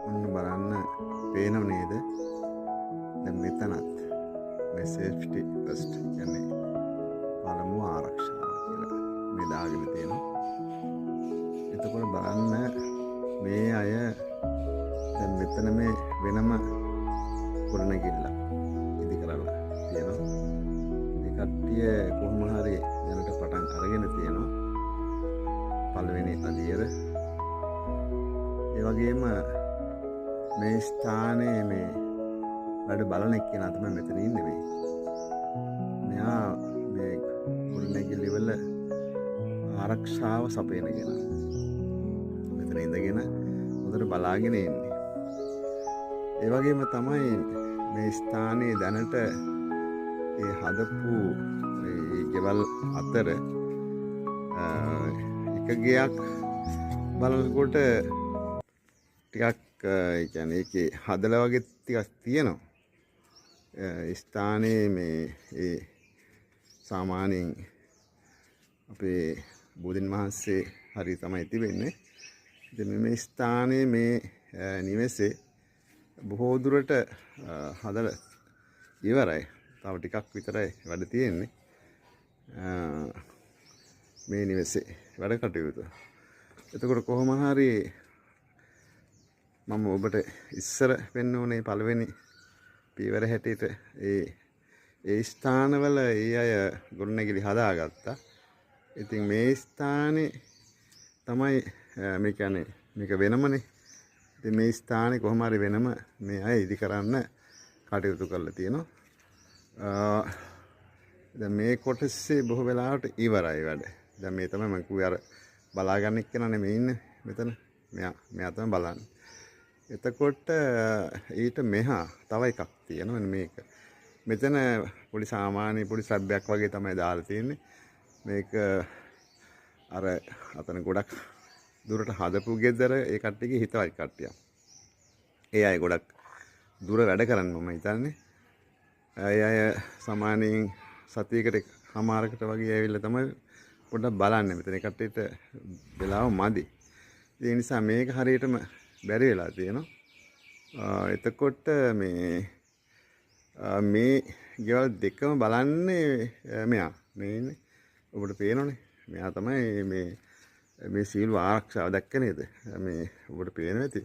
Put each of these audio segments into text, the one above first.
ඔන්න බලන්න පේනව නේද? දැන් මෙතනත් මේ සේෆ්ටි ෆස්ට් කියන්නේ පළමුව ආරක්ෂාව කියලා මේ දාගෙන තියෙනවා. එතකොට බලන්න මේ අය දැන් මෙතන මේ වෙනම ගොඩනැගිල්ල ඉදි කරලා තියෙනවා. මේ කට්ටිය කොහොම හරි දැනට පටන් අරගෙන තියෙනවා. පළවෙනි අදියර. ඒ වගේම මේ ස්ථානයේ මේ වැඩ බලන එක්කෙනා තමයි මෙතන ඉන්නේ මේ. මෙයා මේ ගොඩනැගිලි වල ආරක්ෂාව සපයන කෙනා. මෙතන ඉඳගෙන හොඳට බලාගෙන ඉන්නේ. ඒ වගේම තමයි මේ ස්ථානයේ දැනට ඒ හදපු මේ ගෙවල් අතර එක ගෙයක් බලනකොට ටිකක් ඒ කියන්නේ ඒකේ හදලා වගේ ටිකක් තියෙනවා. ස්ථානයේ මේ ඒ සාමාන්‍යයෙන් අපේ බෝධින් වහන්සේ හරි තමයි තිබෙන්නේ. ඉතින් මේ ස්ථානයේ මේ නිවෙසේ බොහෝ දුරට හදලා ඉවරයි. තව ටිකක් විතරයි වැඩ තියෙන්නේ. මේ නිවෙසේ වැඩ කටයුතු. එතකොට කොහොම හරි මම ඔබට ඉස්සර වෙන්න ඕනේ පළවෙනි පීවර හැටියට ඒ ස්ථානවල ඒ අය ගොඩනැගිලි හදාගත්තා. ඉතින් මේ ස්ථානේ තමයි මේ කියන්නේ මේක වෙනමනේ. ඉතින් මේ ස්ථානේ කොහොම හරි වෙනම මේ අය ඉදි කරන්න කටයුතු කරලා තියෙනවා. දැන් මේ කොටසේ බොහෝ වෙලාවට ඉවරයි වැඩ. දැන් මේ තමයි මම කිව්වේ අර බලා ගන්න එක්කෙනා නෙමෙයි ඉන්නේ මෙතන. මෙයා තමයි බලන්නේ. එතකොට ඊට මෙහා තව එකක් තියෙනවා මේක. මෙතන පොඩි සාමාන්‍ය පොඩි සබ්බයක් වගේ තමයි දාලා තියෙන්නේ. මේක අර අතන ගොඩක් දුරට හදපු ගෙදර ඒ කට්ටියගේ හිතවයි කට්ටියක්. ඒ අය ගොඩක් දුර වැඩ කරන්න මම හිතන්නේ. ඒ අය සාමාන්‍යයෙන් සතියකට හමාරකට වගේ ඇවිල්ලා තමයි පොඩ්ඩක් බලන්නේ. මෙතන කට්ටියට වෙලාව මදි. ඒ නිසා මේක හරියටම බැරි වෙලා තියෙනවා. එතකොට මේ ගෙවල් දෙකම බලන්නේ මෙයා. මේ ඉන්නේ. ඔබට පේනවනේ. මෙයා තමයි මේ සීල් ආරක්ෂාව දැක්ක නේද? මේ ඔබට පේනවා ඇති.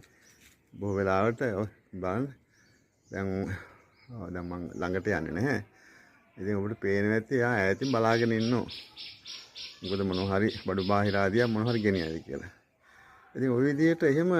බොහෝ වෙලාවට බලන්න. දැන් මම ළඟට යන්නේ නැහැ. ඉතින් ඔබට පේනවා ඇති. එයා ඈතින් බලාගෙන ඉන්නවා. මොකද මොනවා හරි බඩු බාහිර ආදියා මොනවා හරි ගෙනියයිද කියලා. ඉතින් ওই විදිහට එහෙම